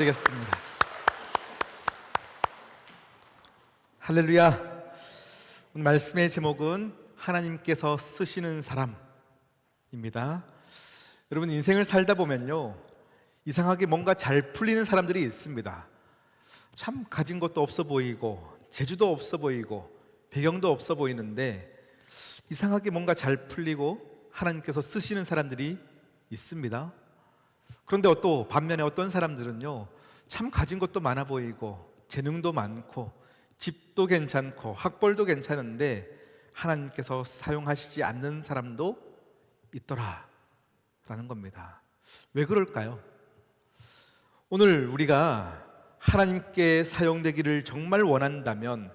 드리겠습니다. 할렐루야. 오늘 말씀의 제목은 하나님께서 쓰시는 사람입니다. 여러분, 인생을 살다 보면요, 이상하게 뭔가 잘 풀리는 사람들이 있습니다. 참 가진 것도 없어 보이고 재주도 없어 보이고 배경도 없어 보이는데 이상하게 뭔가 잘 풀리고 하나님께서 쓰시는 사람들이 있습니다. 그런데 또 반면에 어떤 사람들은요, 참 가진 것도 많아 보이고 재능도 많고 집도 괜찮고 학벌도 괜찮은데 하나님께서 사용하시지 않는 사람도 있더라라는 겁니다. 왜 그럴까요? 오늘 우리가 하나님께 사용되기를 정말 원한다면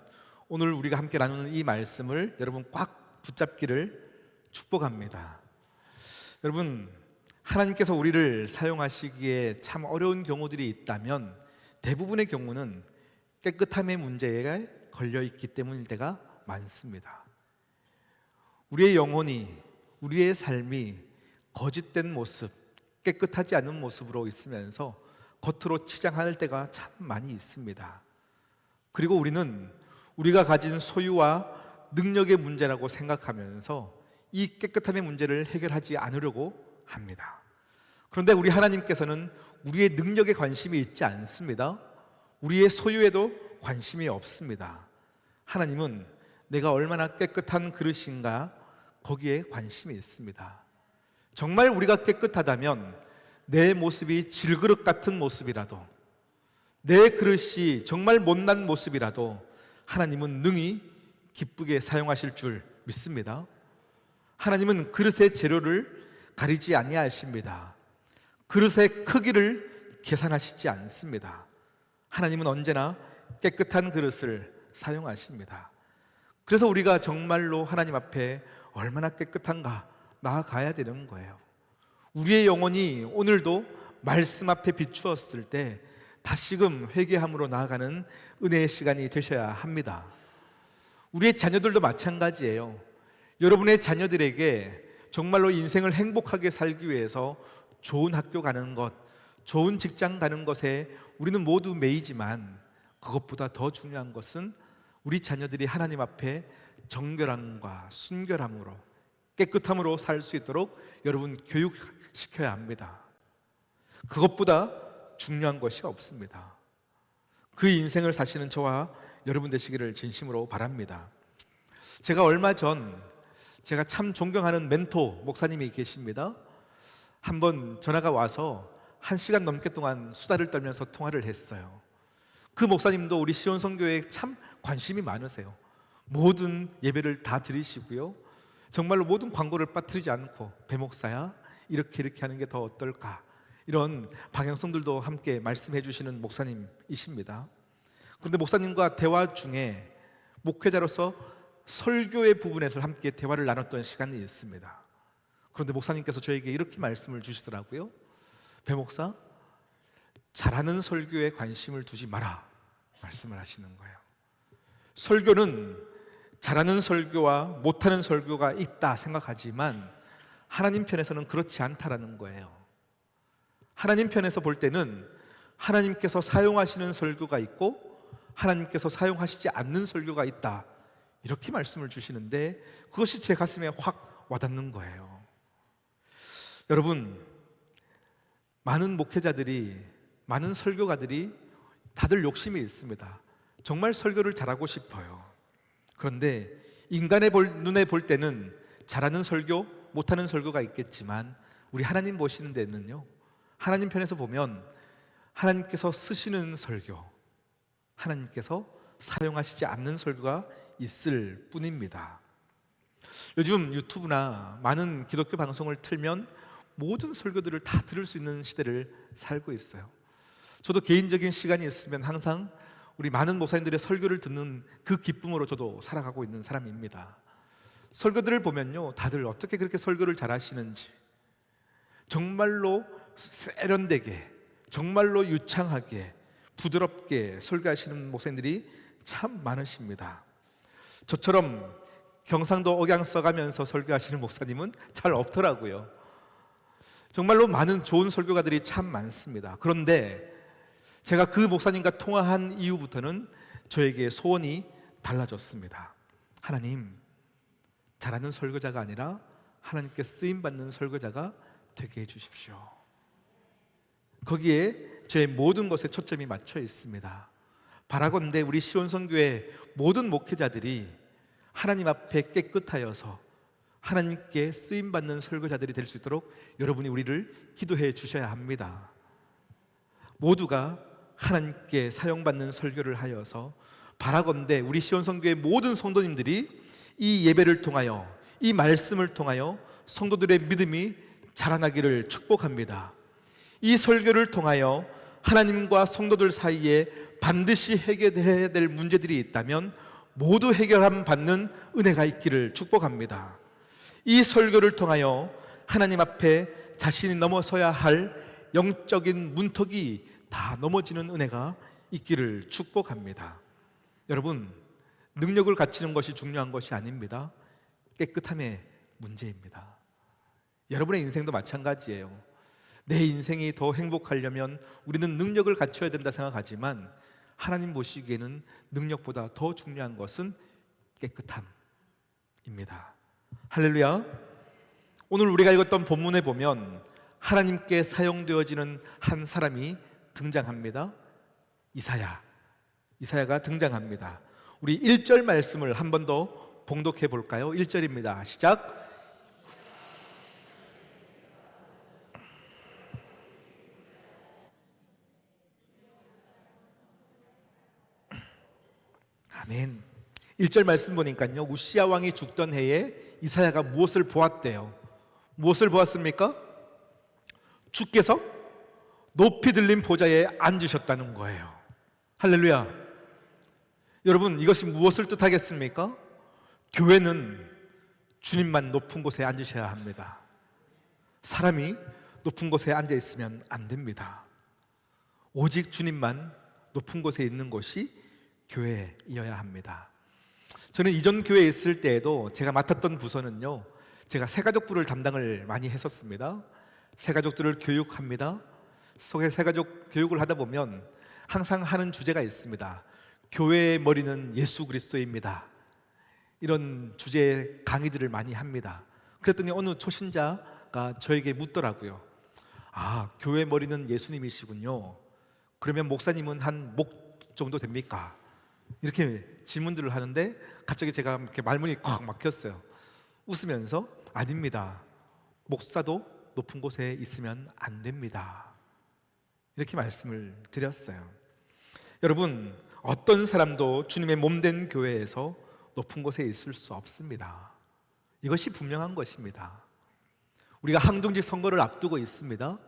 오늘 우리가 함께 나누는 이 말씀을 여러분 꽉 붙잡기를 축복합니다. 여러분, 하나님께서 우리를 사용하시기에 참 어려운 경우들이 있다면 대부분의 경우는 깨끗함의 문제에 걸려 있기 때문일 때가 많습니다. 우리의 영혼이, 우리의 삶이 거짓된 모습, 깨끗하지 않은 모습으로 있으면서 겉으로 치장할 때가 참 많이 있습니다. 그리고 우리는 우리가 가진 소유와 능력의 문제라고 생각하면서 이 깨끗함의 문제를 해결하지 않으려고 합니다. 그런데 우리 하나님께서는 우리의 능력에 관심이 있지 않습니다. 우리의 소유에도 관심이 없습니다. 하나님은 내가 얼마나 깨끗한 그릇인가 거기에 관심이 있습니다. 정말 우리가 깨끗하다면 내 모습이 질그릇 같은 모습이라도, 내 그릇이 정말 못난 모습이라도 하나님은 능히 기쁘게 사용하실 줄 믿습니다. 하나님은 그릇의 재료를 가리지 아니하십니다. 그릇의 크기를 계산하시지 않습니다. 하나님은 언제나 깨끗한 그릇을 사용하십니다. 그래서 우리가 정말로 하나님 앞에 얼마나 깨끗한가 나아가야 되는 거예요. 우리의 영혼이 오늘도 말씀 앞에 비추었을 때 다시금 회개함으로 나아가는 은혜의 시간이 되셔야 합니다. 우리의 자녀들도 마찬가지예요. 여러분의 자녀들에게 정말로 인생을 행복하게 살기 위해서 좋은 학교 가는 것, 좋은 직장 가는 것에 우리는 모두 매이지만 그것보다 더 중요한 것은 우리 자녀들이 하나님 앞에 정결함과 순결함으로 깨끗함으로 살 수 있도록 여러분 교육시켜야 합니다. 그것보다 중요한 것이 없습니다. 그 인생을 사시는 저와 여러분 되시기를 진심으로 바랍니다. 제가 얼마 전 제가 참 존경하는 멘토 목사님이 계십니다. 한번 전화가 와서 1시간 넘게 동안 수다를 떨면서 통화를 했어요. 그 목사님도 우리 시온성교회에 참 관심이 많으세요. 모든 예배를 다 드리시고요, 정말로 모든 광고를 빠뜨리지 않고 배 목사야 이렇게 하는 게 더 어떨까, 이런 방향성들도 함께 말씀해 주시는 목사님이십니다. 그런데 목사님과 대화 중에 목회자로서 설교의 부분에서 함께 대화를 나눴던 시간이 있습니다. 그런데 목사님께서 저에게 이렇게 말씀을 주시더라고요. 배 목사, 잘하는 설교에 관심을 두지 마라 말씀을 하시는 거예요. 설교는 잘하는 설교와 못하는 설교가 있다 생각하지만 하나님 편에서는 그렇지 않다라는 거예요. 하나님 편에서 볼 때는 하나님께서 사용하시는 설교가 있고 하나님께서 사용하시지 않는 설교가 있다, 이렇게 말씀을 주시는데 그것이 제 가슴에 확 와닿는 거예요. 여러분, 많은 목회자들이, 많은 설교가들이 다들 욕심이 있습니다. 정말 설교를 잘하고 싶어요. 그런데 인간의 눈에 볼 때는 잘하는 설교, 못하는 설교가 있겠지만 우리 하나님 보시는 데는요, 하나님 편에서 보면 하나님께서 쓰시는 설교, 하나님께서 사용하시지 않는 설교가 있을 뿐입니다. 요즘 유튜브나 많은 기독교 방송을 틀면 모든 설교들을 다 들을 수 있는 시대를 살고 있어요. 저도 개인적인 시간이 있으면 항상 우리 많은 목사님들의 설교를 듣는 그 기쁨으로 저도 살아가고 있는 사람입니다. 설교들을 보면요, 다들 어떻게 그렇게 설교를 잘하시는지, 정말로 세련되게, 정말로 유창하게, 부드럽게 설교하시는 목사님들이 참 많으십니다. 저처럼 경상도 억양 써가면서 설교하시는 목사님은 잘 없더라고요. 정말로 많은 좋은 설교가들이 참 많습니다. 그런데 제가 그 목사님과 통화한 이후부터는 저에게 소원이 달라졌습니다. 하나님, 잘하는 설교자가 아니라 하나님께 쓰임받는 설교자가 되게 해주십시오. 거기에 제 모든 것에 초점이 맞춰 있습니다. 바라건대 우리 시온성교회 모든 목회자들이 하나님 앞에 깨끗하여서 하나님께 쓰임받는 설교자들이 될 수 있도록 여러분이 우리를 기도해 주셔야 합니다. 모두가 하나님께 사용받는 설교를 하여서 바라건대 우리 시온성교회 모든 성도님들이 이 예배를 통하여, 이 말씀을 통하여 성도들의 믿음이 자라나기를 축복합니다. 이 설교를 통하여 하나님과 성도들 사이에 반드시 해결해야 될 문제들이 있다면 모두 해결함 받는 은혜가 있기를 축복합니다. 이 설교를 통하여 하나님 앞에 자신이 넘어서야 할 영적인 문턱이 다 넘어지는 은혜가 있기를 축복합니다. 여러분, 능력을 갖추는 것이 중요한 것이 아닙니다. 깨끗함의 문제입니다. 여러분의 인생도 마찬가지예요. 내 인생이 더 행복하려면 우리는 능력을 갖춰야 된다 생각하지만 하나님 보시기에는 능력보다 더 중요한 것은 깨끗함입니다. 할렐루야. 오늘 우리가 읽었던 본문에 보면 하나님께 사용되어지는 한 사람이 등장합니다. 이사야가 등장합니다. 우리 1절 말씀을 한 번 더 봉독해 볼까요? 1절입니다. 시작. 아멘. 1절 말씀 보니까요, 우시야 왕이 죽던 해에 이사야가 무엇을 보았대요? 무엇을 보았습니까? 주께서 높이 들린 보좌에 앉으셨다는 거예요. 할렐루야. 여러분, 이것이 무엇을 뜻하겠습니까? 교회는 주님만 높은 곳에 앉으셔야 합니다. 사람이 높은 곳에 앉아 있으면 안 됩니다. 오직 주님만 높은 곳에 있는 곳이 교회이어야 합니다. 저는 이전 교회에 있을 때에도 제가 맡았던 부서는요, 제가 새가족부를 담당을 많이 했었습니다. 새가족들을 교육합니다. 새가족 교육을 하다 보면 항상 하는 주제가 있습니다. 교회의 머리는 예수 그리스도입니다. 이런 주제의 강의들을 많이 합니다. 그랬더니 어느 초신자가 저에게 묻더라고요. 아, 교회 머리는 예수님이시군요. 그러면 목사님은 한 목 정도 됩니까? 이렇게 질문들을 하는데 갑자기 제가 이렇게 말문이 콱 막혔어요. 웃으면서 아닙니다. 목사도 높은 곳에 있으면 안 됩니다. 이렇게 말씀을 드렸어요. 여러분, 어떤 사람도 주님의 몸된 교회에서 높은 곳에 있을 수 없습니다. 이것이 분명한 것입니다. 우리가 항중직 선거를 앞두고 있습니다.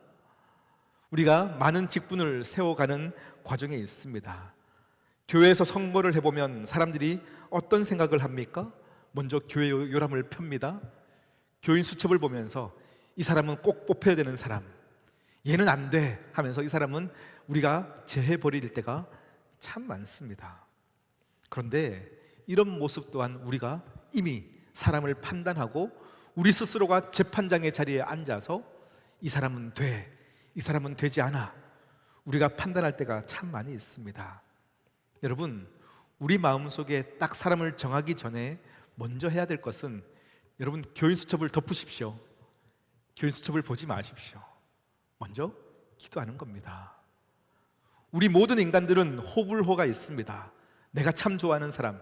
우리가 많은 직분을 세워가는 과정에 있습니다. 교회에서 선거를 해보면 사람들이 어떤 생각을 합니까? 먼저 교회 요람을 펴니다. 교인 수첩을 보면서 이 사람은 꼭 뽑혀야 되는 사람, 얘는 안 돼 하면서 이 사람은 우리가 제해버릴 때가 참 많습니다. 그런데 이런 모습 또한 우리가 이미 사람을 판단하고 우리 스스로가 재판장의 자리에 앉아서 이 사람은 돼, 이 사람은 되지 않아, 우리가 판단할 때가 참 많이 있습니다. 여러분, 우리 마음속에 딱 사람을 정하기 전에 먼저 해야 될 것은, 여러분, 교인 수첩을 덮으십시오. 교인 수첩을 보지 마십시오. 먼저 기도하는 겁니다. 우리 모든 인간들은 호불호가 있습니다. 내가 참 좋아하는 사람,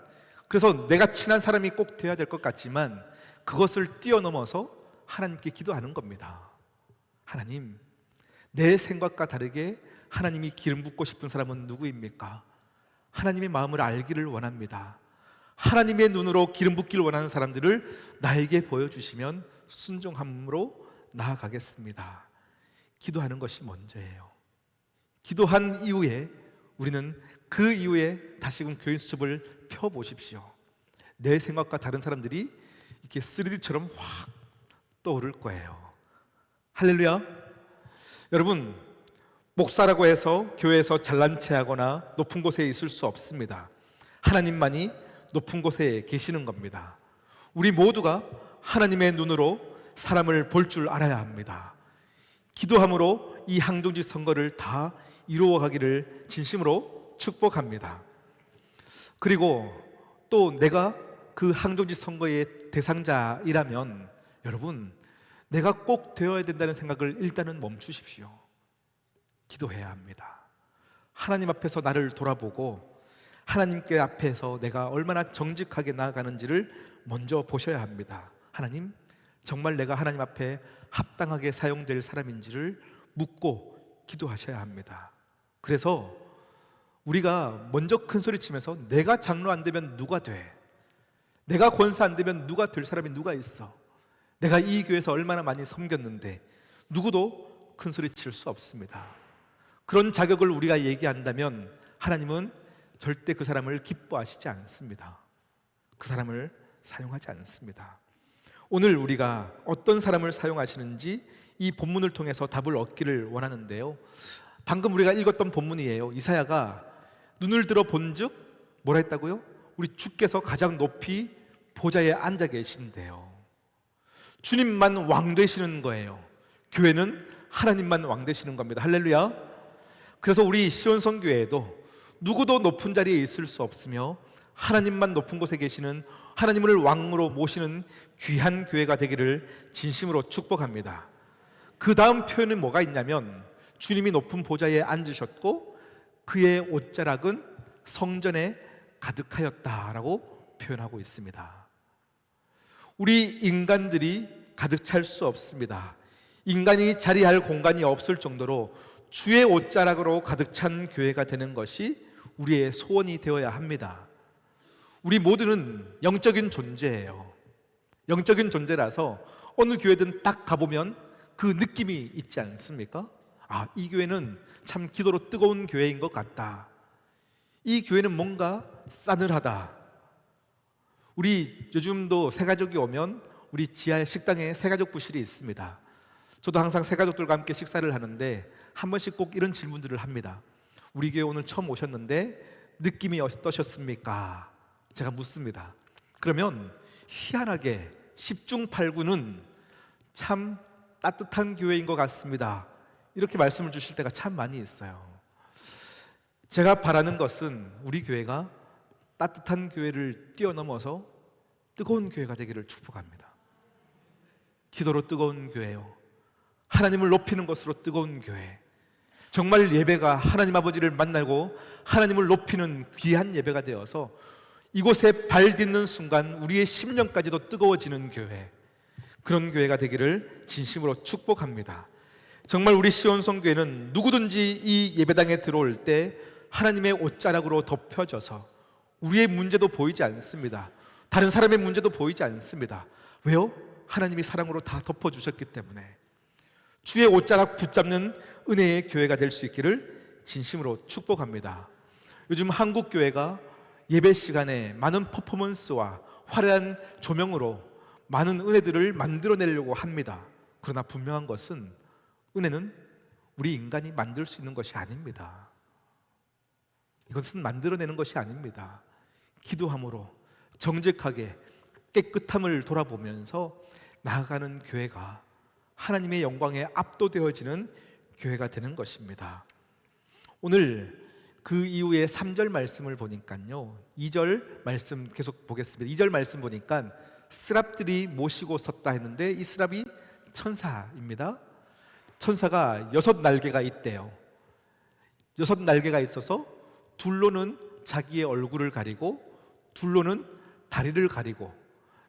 그래서 내가 친한 사람이 꼭 되어야 될 것 같지만 그것을 뛰어넘어서 하나님께 기도하는 겁니다. 하나님, 내 생각과 다르게 하나님이 기름 붓고 싶은 사람은 누구입니까? 하나님의 마음을 알기를 원합니다. 하나님의 눈으로 기름 붓기를 원하는 사람들을 나에게 보여주시면 순종함으로 나아가겠습니다. 기도하는 것이 먼저예요. 기도한 이후에 우리는 그 이후에 다시금 교인 수첩을 펴보십시오. 내 생각과 다른 사람들이 이렇게 3D처럼 확 떠오를 거예요. 할렐루야. 여러분, 목사라고 해서 교회에서 잘난 체하거나 높은 곳에 있을 수 없습니다. 하나님만이 높은 곳에 계시는 겁니다. 우리 모두가 하나님의 눈으로 사람을 볼 줄 알아야 합니다. 기도함으로 이 항중직 선거를 다 이루어가기를 진심으로 축복합니다. 그리고 또 내가 그 항정지 선거의 대상자이라면 여러분, 내가 꼭 되어야 된다는 생각을 일단은 멈추십시오. 기도해야 합니다. 하나님 앞에서 나를 돌아보고 하나님께 앞에서 내가 얼마나 정직하게 나아가는지를 먼저 보셔야 합니다. 하나님, 정말 내가 하나님 앞에 합당하게 사용될 사람인지를 묻고 기도하셔야 합니다. 그래서 우리가 먼저 큰 소리 치면서 내가 장로 안 되면 누가 돼? 내가 권사 안 되면 누가 될 사람이 누가 있어? 내가 이 교회에서 얼마나 많이 섬겼는데, 누구도 큰 소리 칠 수 없습니다. 그런 자격을 우리가 얘기한다면 하나님은 절대 그 사람을 기뻐하시지 않습니다. 그 사람을 사용하지 않습니다. 오늘 우리가 어떤 사람을 사용하시는지 이 본문을 통해서 답을 얻기를 원하는데요, 방금 우리가 읽었던 본문이에요. 이사야가 눈을 들어 본즉 뭐라 했다고요? 우리 주께서 가장 높이 보좌에 앉아 계신대요. 주님만 왕 되시는 거예요. 교회는 하나님만 왕 되시는 겁니다. 할렐루야. 그래서 우리 시온성교회에도 누구도 높은 자리에 있을 수 없으며 하나님만 높은 곳에 계시는, 하나님을 왕으로 모시는 귀한 교회가 되기를 진심으로 축복합니다. 그 다음 표현은 뭐가 있냐면, 주님이 높은 보좌에 앉으셨고 그의 옷자락은 성전에 가득하였다라고 표현하고 있습니다. 우리 인간들이 가득 찰 수 없습니다. 인간이 자리할 공간이 없을 정도로 주의 옷자락으로 가득 찬 교회가 되는 것이 우리의 소원이 되어야 합니다. 우리 모두는 영적인 존재예요. 영적인 존재라서 어느 교회든 딱 가보면 그 느낌이 있지 않습니까? 아, 이 교회는 참 기도로 뜨거운 교회인 것 같다. 이 교회는 뭔가 싸늘하다. 우리 요즘도 새가족이 오면 우리 지하에 식당에 새가족 부실이 있습니다. 저도 항상 새가족들과 함께 식사를 하는데 한 번씩 꼭 이런 질문들을 합니다. 우리 교회 오늘 처음 오셨는데 느낌이 어떠셨습니까? 제가 묻습니다. 그러면 희한하게 10중 8구는 참 따뜻한 교회인 것 같습니다, 이렇게 말씀을 주실 때가 참 많이 있어요. 제가 바라는 것은 우리 교회가 따뜻한 교회를 뛰어넘어서 뜨거운 교회가 되기를 축복합니다. 기도로 뜨거운 교회요, 하나님을 높이는 것으로 뜨거운 교회, 정말 예배가 하나님 아버지를 만나고 하나님을 높이는 귀한 예배가 되어서 이곳에 발 딛는 순간 우리의 심령까지도 뜨거워지는 교회, 그런 교회가 되기를 진심으로 축복합니다. 정말 우리 시온성교회는 누구든지 이 예배당에 들어올 때 하나님의 옷자락으로 덮여져서 우리의 문제도 보이지 않습니다. 다른 사람의 문제도 보이지 않습니다. 왜요? 하나님이 사랑으로 다 덮어주셨기 때문에. 주의 옷자락 붙잡는 은혜의 교회가 될 수 있기를 진심으로 축복합니다. 요즘 한국 교회가 예배 시간에 많은 퍼포먼스와 화려한 조명으로 많은 은혜들을 만들어내려고 합니다. 그러나 분명한 것은 은혜는 우리 인간이 만들 수 있는 것이 아닙니다. 이것은 만들어내는 것이 아닙니다. 기도함으로 정직하게 깨끗함을 돌아보면서 나아가는 교회가 하나님의 영광에 압도되어지는 교회가 되는 것입니다. 오늘 그 이후에 3절 말씀을 보니까요, 2절 말씀 계속 보겠습니다. 2절 말씀 보니까 스랍들이 모시고 섰다 했는데 이 스랍이 천사입니다. 천사가 6날개가 있대요. 6날개가 있어서 둘로는 자기의 얼굴을 가리고 둘로는 다리를 가리고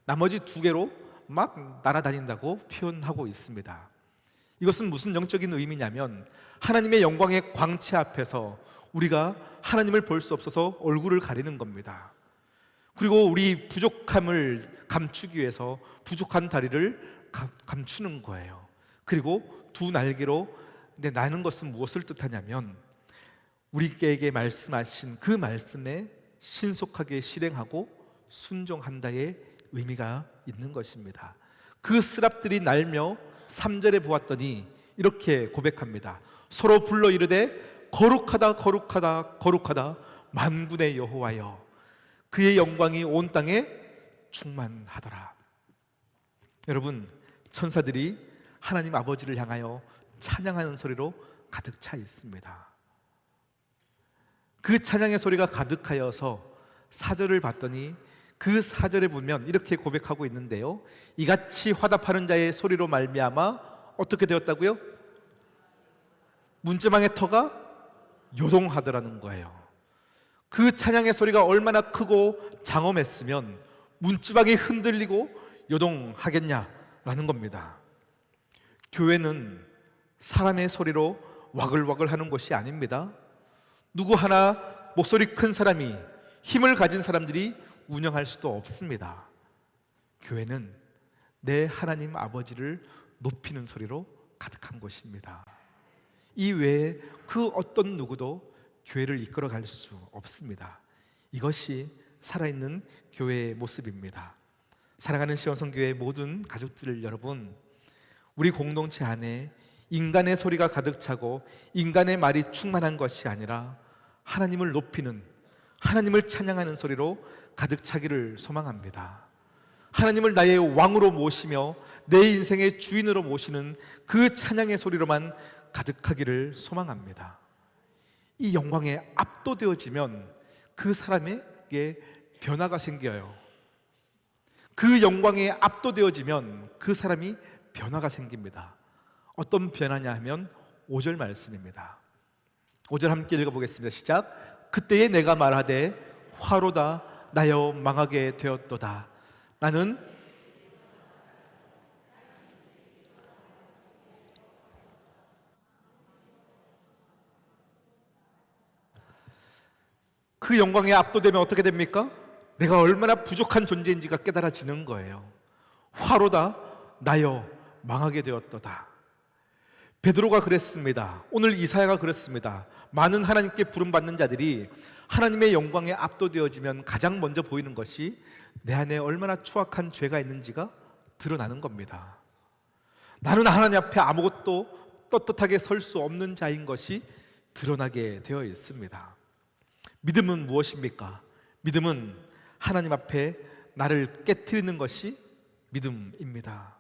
나머지 2개로 막 날아다닌다고 표현하고 있습니다. 이것은 무슨 영적인 의미냐면 하나님의 영광의 광채 앞에서 우리가 하나님을 볼 수 없어서 얼굴을 가리는 겁니다. 그리고 우리 부족함을 감추기 위해서 부족한 다리를 감추는 거예요. 그리고 2날개로 나는 것은 무엇을 뜻하냐면 우리에게 말씀하신 그 말씀에 신속하게 실행하고 순종한다의 의미가 있는 것입니다. 그 스랍들이 날며 3절에 보았더니 이렇게 고백합니다. 서로 불러 이르되 거룩하다 거룩하다 거룩하다 만군의 여호와여, 그의 영광이 온 땅에 충만하더라. 여러분, 천사들이 하나님 아버지를 향하여 찬양하는 소리로 가득 차 있습니다. 그 찬양의 소리가 가득하여서 사절을 봤더니 그 사절에 보면 이렇게 고백하고 있는데요, 이같이 화답하는 자의 소리로 말미암아 어떻게 되었다고요? 문지방의 터가 요동하더라는 거예요. 그 찬양의 소리가 얼마나 크고 장엄했으면 문지방이 흔들리고 요동하겠냐라는 겁니다. 교회는 사람의 소리로 와글와글 하는 곳이 아닙니다. 누구 하나 목소리 큰 사람이, 힘을 가진 사람들이 운영할 수도 없습니다. 교회는 내 하나님 아버지를 높이는 소리로 가득한 곳입니다. 이 외에 그 어떤 누구도 교회를 이끌어갈 수 없습니다. 이것이 살아있는 교회의 모습입니다. 사랑하는 시온성교회 모든 가족들 여러분, 우리 공동체 안에 인간의 소리가 가득 차고 인간의 말이 충만한 것이 아니라 하나님을 높이는, 하나님을 찬양하는 소리로 가득 차기를 소망합니다. 하나님을 나의 왕으로 모시며 내 인생의 주인으로 모시는 그 찬양의 소리로만 가득하기를 소망합니다. 이 영광에 압도되어지면 그 사람에게 변화가 생겨요. 그 영광에 압도되어지면 그 사람이 변화가 생깁니다. 어떤 변화냐 하면 5절 말씀입니다. 5절 함께 읽어보겠습니다. 시작. 그때에 내가 말하되 화로다 나여 망하게 되었도다. 나는 그 영광에 압도되면 어떻게 됩니까? 내가 얼마나 부족한 존재인지가 깨달아지는 거예요. 화로다 나여 망하게 되었도다. 베드로가 그랬습니다. 오늘 이사야가 그랬습니다. 많은 하나님께 부름받는 자들이 하나님의 영광에 압도되어지면 가장 먼저 보이는 것이 내 안에 얼마나 추악한 죄가 있는지가 드러나는 겁니다. 나는 하나님 앞에 아무것도 떳떳하게 설 수 없는 자인 것이 드러나게 되어 있습니다. 믿음은 무엇입니까? 믿음은 하나님 앞에 나를 깨트리는 것이 믿음입니다.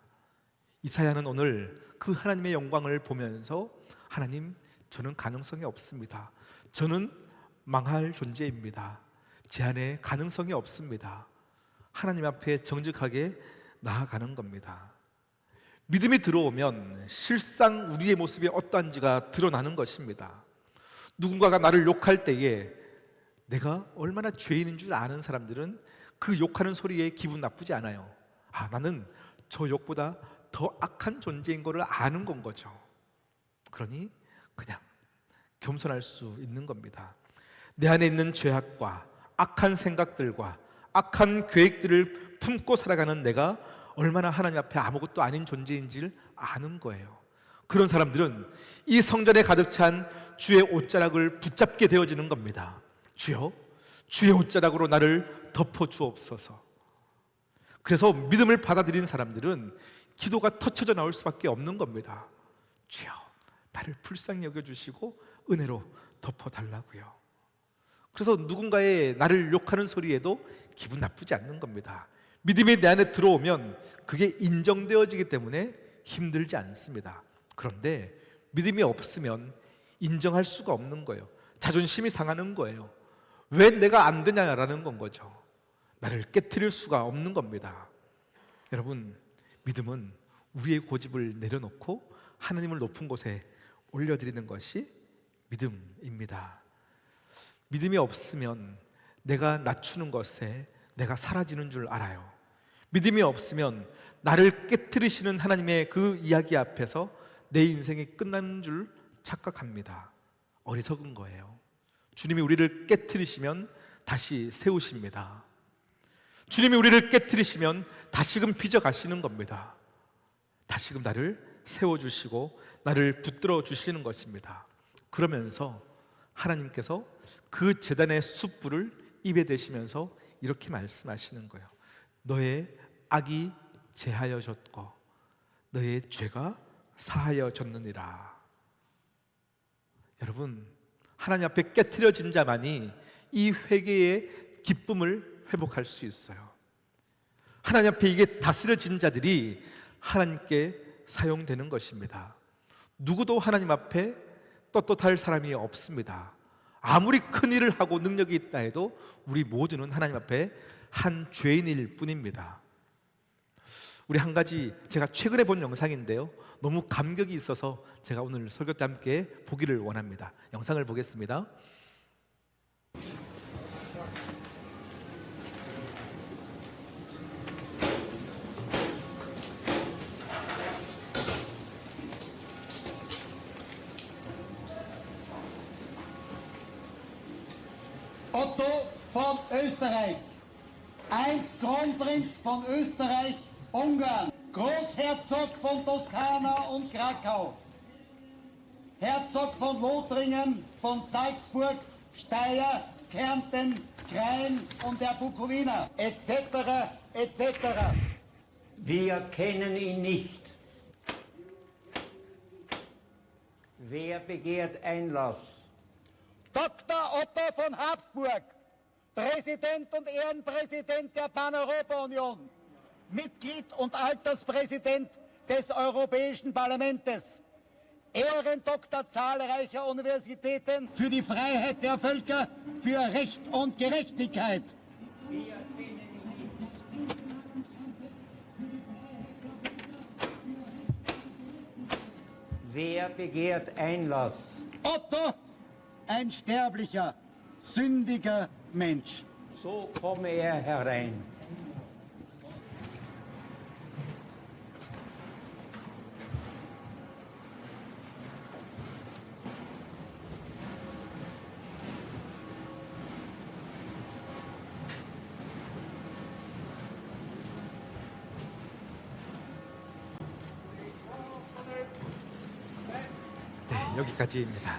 이사야는 오늘 그 하나님의 영광을 보면서 하나님, 저는 가능성이 없습니다. 저는 망할 존재입니다. 제 안에 가능성이 없습니다. 하나님 앞에 정직하게 나아가는 겁니다. 믿음이 들어오면 실상 우리의 모습이 어떠한지가 드러나는 것입니다. 누군가가 나를 욕할 때에 내가 얼마나 죄인인 줄 아는 사람들은 그 욕하는 소리에 기분 나쁘지 않아요. 나는 저 욕보다 더 악한 존재인 것을 아는 건 거죠. 그러니 그냥 겸손할 수 있는 겁니다. 내 안에 있는 죄악과 악한 생각들과 악한 계획들을 품고 살아가는 내가 얼마나 하나님 앞에 아무것도 아닌 존재인지를 아는 거예요. 그런 사람들은 이 성전에 가득 찬 주의 옷자락을 붙잡게 되어지는 겁니다. 주여, 주의 옷자락으로 나를 덮어 주옵소서. 그래서 믿음을 받아들인 사람들은 기도가 터쳐져 나올 수밖에 없는 겁니다. 주여, 나를 불쌍히 여겨주시고 은혜로 덮어달라고요. 그래서 누군가의 나를 욕하는 소리에도 기분 나쁘지 않는 겁니다. 믿음이 내 안에 들어오면 그게 인정되어지기 때문에 힘들지 않습니다. 그런데 믿음이 없으면 인정할 수가 없는 거예요. 자존심이 상하는 거예요. 왜 내가 안 되냐라는 건 거죠. 나를 깨트릴 수가 없는 겁니다. 여러분, 믿음은 우리의 고집을 내려놓고 하나님을 높은 곳에 올려드리는 것이 믿음입니다. 믿음이 없으면 내가 낮추는 것에 내가 사라지는 줄 알아요. 믿음이 없으면 나를 깨트리시는 하나님의 그 이야기 앞에서 내 인생이 끝나는 줄 착각합니다. 어리석은 거예요. 주님이 우리를 깨트리시면 다시 세우십니다. 주님이 우리를 깨트리시면 다시금 빚어가시는 겁니다. 다시금 나를 세워주시고 나를 붙들어 주시는 것입니다. 그러면서 하나님께서 그 제단의 숯불을 입에 대시면서 이렇게 말씀하시는 거예요. 너의 악이 제하여졌고 너의 죄가 사하여졌느니라. 여러분, 하나님 앞에 깨트려진 자만이 이 회개의 기쁨을 회복할 수 있어요. 하나님 앞에 이게 다스려진 자들이 하나님께 사용되는 것입니다. 누구도 하나님 앞에 떳떳할 사람이 없습니다. 아무리 큰 일을 하고 능력이 있다 해도 우리 모두는 하나님 앞에 한 죄인일 뿐입니다. 우리 한 가지 제가 최근에 본 영상인데요, 너무 감격이 있어서 제가 오늘 설교 때 함께 보기를 원합니다. 영상을 보겠습니다. Otto von Österreich, einst Kronprinz von Österreich-Ungarn, Großherzog von Toskana und Krakau, Herzog von Lothringen, von Salzburg, Steyr, Kärnten, Krain und der Bukowina, etc., etc. Wir kennen ihn nicht. Wer begehrt Einlass? Dr. Otto von Habsburg, Präsident und Ehrenpräsident der Pan-Europa-Union, Mitglied und Alterspräsident des Europäischen Parlaments, Ehrendoktor zahlreicher Universitäten für die Freiheit der Völker, für Recht und Gerechtigkeit. Wer begehrt Einlass? Otto, ein sterblicher, sündiger Mensch. So komme er herein. 네, 여기까지입니다.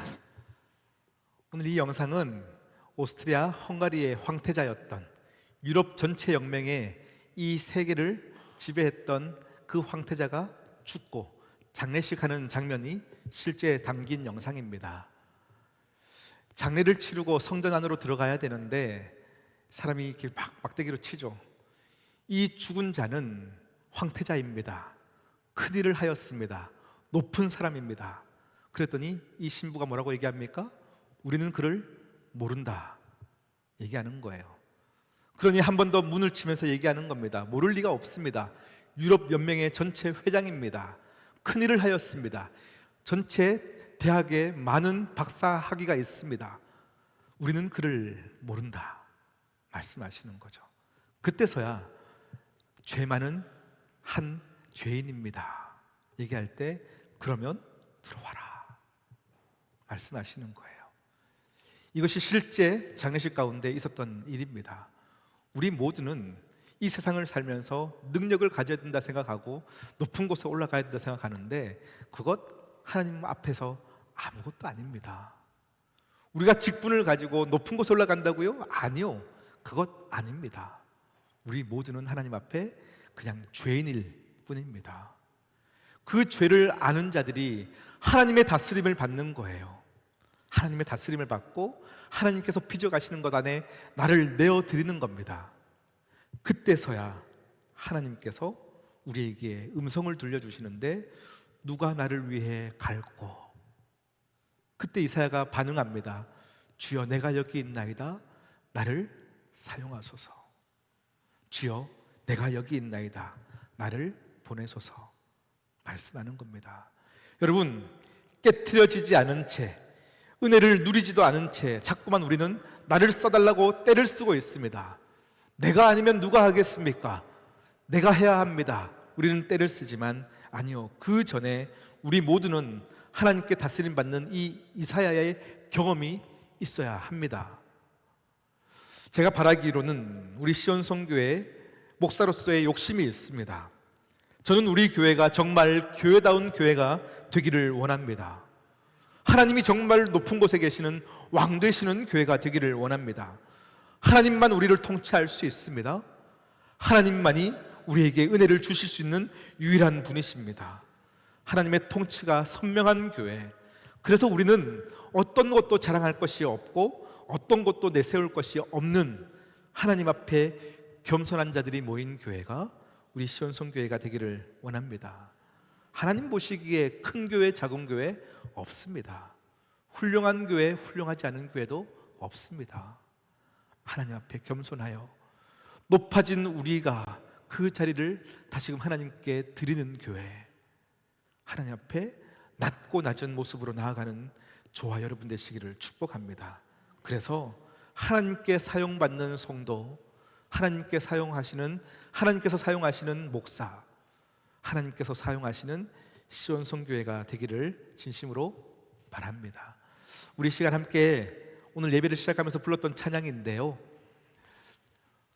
오늘 이 영상은 오스트리아 헝가리의 황태자였던, 유럽 전체 영맹의 이 세계를 지배했던 그 황태자가 죽고 장례식하는 장면이 실제 담긴 영상입니다. 장례를 치르고 성전 안으로 들어가야 되는데 사람이 이렇게 막 막대기로 치죠. 이 죽은 자는 황태자입니다. 큰일을 하였습니다. 높은 사람입니다. 그랬더니 이 신부가 뭐라고 얘기합니까? 우리는 그를 모른다 얘기하는 거예요. 그러니 한 번 더 문을 치면서 얘기하는 겁니다. 모를 리가 없습니다. 유럽 연맹의 전체 회장입니다. 큰일을 하였습니다. 전체 대학에 많은 박사 학위가 있습니다. 우리는 그를 모른다 말씀하시는 거죠. 그때서야 죄 많은 한 죄인입니다 얘기할 때 그러면 들어와라 말씀하시는 거예요. 이것이 실제 장례식 가운데 있었던 일입니다. 우리 모두는 이 세상을 살면서 능력을 가져야 된다 생각하고 높은 곳에 올라가야 된다 생각하는데 그것 하나님 앞에서 아무것도 아닙니다. 우리가 직분을 가지고 높은 곳에 올라간다고요? 아니요, 그것 아닙니다. 우리 모두는 하나님 앞에 그냥 죄인일 뿐입니다. 그 죄를 아는 자들이 하나님의 다스림을 받는 거예요. 하나님의 다스림을 받고 하나님께서 빚어가시는 것 안에 나를 내어드리는 겁니다. 그때서야 하나님께서 우리에게 음성을 들려주시는데 누가 나를 위해 갈고? 그때 이사야가 반응합니다. 주여 내가 여기 있나이다 나를 사용하소서. 주여 내가 여기 있나이다 나를 보내소서 말씀하는 겁니다. 여러분, 깨트려지지 않은 채 은혜를 누리지도 않은 채 자꾸만 우리는 나를 써달라고 떼를 쓰고 있습니다. 내가 아니면 누가 하겠습니까? 내가 해야 합니다. 우리는 떼를 쓰지만 아니요, 그 전에 우리 모두는 하나님께 다스림 받는 이 이사야의 경험이 있어야 합니다. 제가 바라기로는 우리 시온성교회 목사로서의 욕심이 있습니다. 저는 우리 교회가 정말 교회다운 교회가 되기를 원합니다. 하나님이 정말 높은 곳에 계시는 왕 되시는 교회가 되기를 원합니다. 하나님만 우리를 통치할 수 있습니다. 하나님만이 우리에게 은혜를 주실 수 있는 유일한 분이십니다. 하나님의 통치가 선명한 교회, 그래서 우리는 어떤 것도 자랑할 것이 없고 어떤 것도 내세울 것이 없는 하나님 앞에 겸손한 자들이 모인 교회가 우리 시온성교회가 되기를 원합니다. 하나님 보시기에 큰 교회, 작은 교회 없습니다. 훌륭한 교회, 훌륭하지 않은 교회도 없습니다. 하나님 앞에 겸손하여 높아진 우리가 그 자리를 다시금 하나님께 드리는 교회, 하나님 앞에 낮고 낮은 모습으로 나아가는 저와 여러분 되시기를 축복합니다. 그래서 하나님께 사용받는 성도, 하나님께서 사용하시는 목사, 하나님께서 사용하시는 시온성교회가 되기를 진심으로 바랍니다. 우리 시간 함께 오늘 예배를 시작하면서 불렀던 찬양인데요,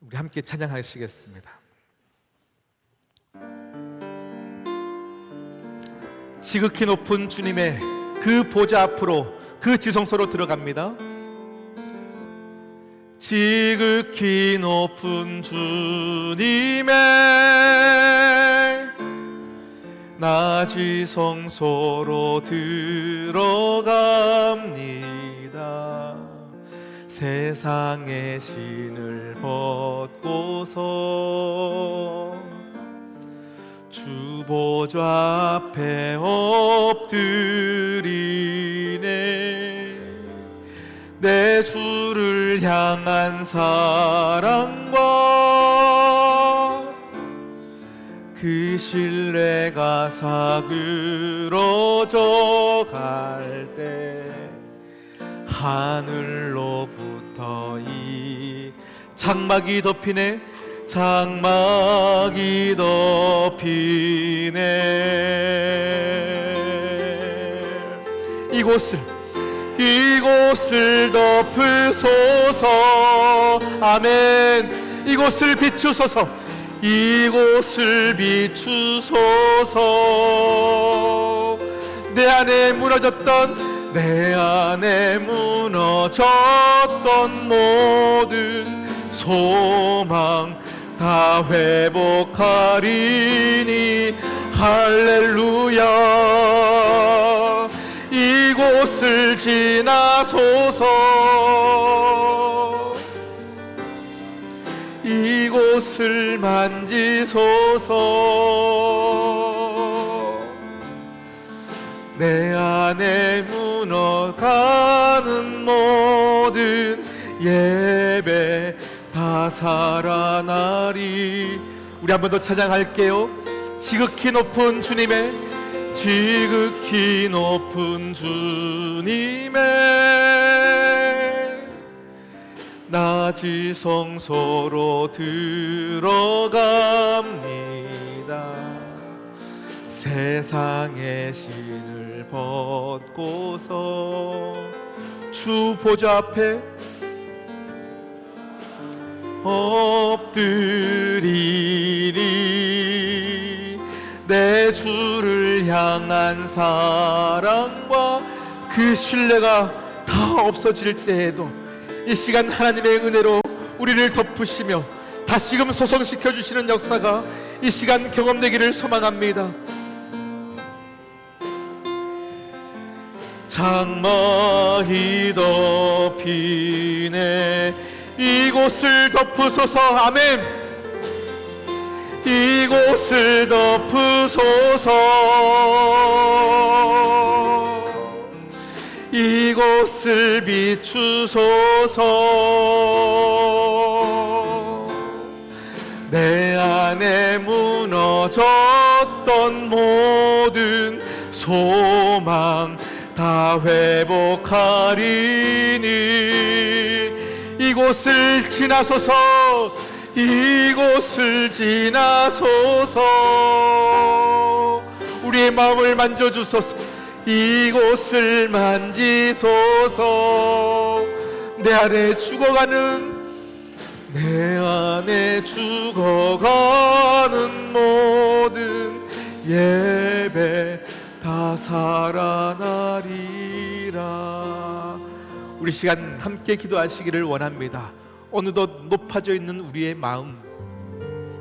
우리 함께 찬양하시겠습니다. 지극히 높은 주님의 그 보좌 앞으로, 그 지성소로 들어갑니다. 지극히 높은 주님의 나지성소로 들어갑니다. 세상의 신을 벗고서 주 보좌 앞에 엎드리네. 내 주를 향한 사랑과 그 신뢰가 사그러져 갈 때 하늘로부터 이 장막이 덮이네, 장막이 덮이네. 이곳을 덮으소서. 아멘. 이곳을 비추소서. 이곳을 비추소서. 내 안에 무너졌던 모든 소망 다 회복하리니 할렐루야. 이곳을 지나소서. 이곳을 만지소서. 내 안에 무너가는 모든 예배 다 살아나리. 우리 한 번 더 찬양할게요. 지극히 높은 주님의 나지성소로 들어갑니다. 세상의 신을 벗고서 주 보좌 앞에 엎드리리. 내 주를 향한 사랑과 그 신뢰가 다 없어질 때에도 이 시간 하나님의 은혜로 우리를 덮으시며 다시금 소성시켜 주시는 역사가 이 시간 경험되기를 소망합니다. 장막이 덮이네. 이곳을 덮으소서. 아멘. 이곳을 덮으소서. 이곳을 비추소서. 내 안에 무너졌던 모든 소망 다 회복하리니 이곳을 지나소서. 이곳을 지나소서. 우리의 마음을 만져주소서. 이곳을 만지소서. 내 안에 죽어가는 모든 예배 다 살아나리라. 우리 시간 함께 기도하시기를 원합니다. 어느덧 높아져 있는 우리의 마음,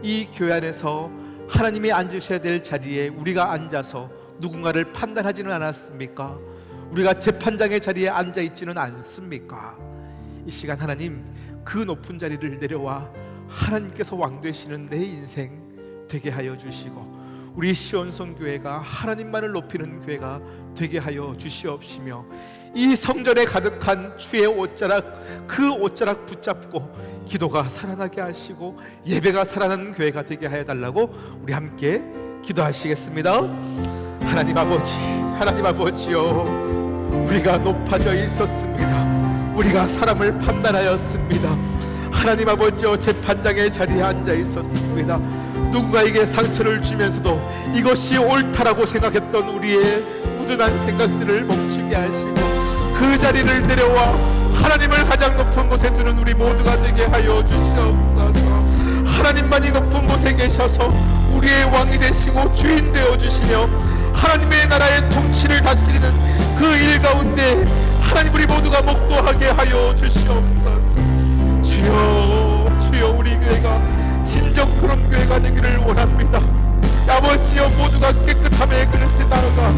이 교회 안에서 하나님이 앉으셔야 될 자리에 우리가 앉아서 누군가를 판단하지는 않았습니까? 우리가 재판장의 자리에 앉아 있지는 않습니까? 이 시간 하나님, 그 높은 자리를 내려와 하나님께서 왕 되시는 내 인생 되게 하여 주시고 우리 시온성교회가 하나님만을 높이는 교회가 되게 하여 주시옵시며 이 성전에 가득한 주의 옷자락, 그 옷자락 붙잡고 기도가 살아나게 하시고 예배가 살아나는 교회가 되게 하여 달라고 우리 함께 기도하시겠습니다. 하나님 아버지, 하나님 아버지요, 우리가 높아져 있었습니다. 우리가 사람을 판단하였습니다. 하나님 아버지요, 재판장의 자리에 앉아 있었습니다. 누군가에게 상처를 주면서도 이것이 옳다라고 생각했던 우리의 무든한 생각들을 멈추게 하시고 그 자리를 내려와 하나님을 가장 높은 곳에 두는 우리 모두가 되게 하여 주시옵소서. 하나님만이 높은 곳에 계셔서 우리의 왕이 되시고 주인 되어 주시며 하나님의 나라의 통치를 다스리는 그 일 가운데 하나님 우리 모두가 목도하게 하여 주시옵소서. 주여, 주여, 우리 교회가 진정 그런 교회가 되기를 원합니다. 아버지여, 모두가 깨끗함의 그릇에 나아가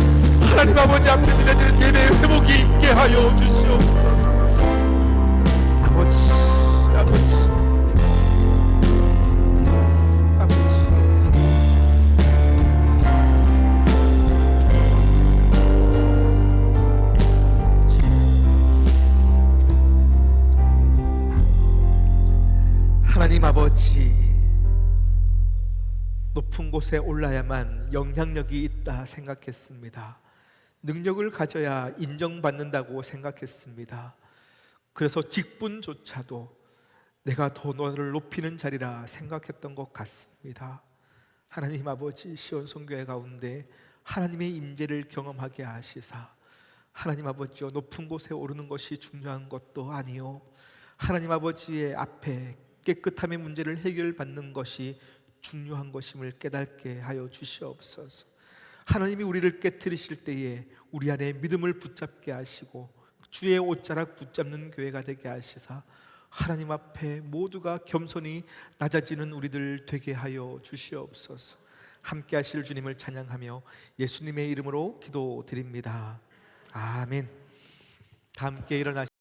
하나님 아버지 앞에 드려지는 예배의 회복이 있게 하여 주시옵소서. 아버지, 아버지, 아버지. 하나님 아버지, 높은 곳에 올라야만 영향력이 있다 생각했습니다. 능력을 가져야 인정받는다고 생각했습니다. 그래서 직분조차도 내가 더 너를 높이는 자리라 생각했던 것 같습니다. 하나님 아버지, 시온성교회 가운데 하나님의 임재를 경험하게 하시사 하나님 아버지여, 높은 곳에 오르는 것이 중요한 것도 아니요, 하나님 아버지의 앞에 깨끗함의 문제를 해결받는 것이 중요한 것임을 깨닫게 하여 주시옵소서. 하나님이 우리를 깨트리실 때에 우리 안에 믿음을 붙잡게 하시고 주의 옷자락 붙잡는 교회가 되게 하시사 하나님 앞에 모두가 겸손히 낮아지는 우리들 되게 하여 주시옵소서. 함께 하실 주님을 찬양하며 예수님의 이름으로 기도드립니다. 아멘. 다 함께 일어나시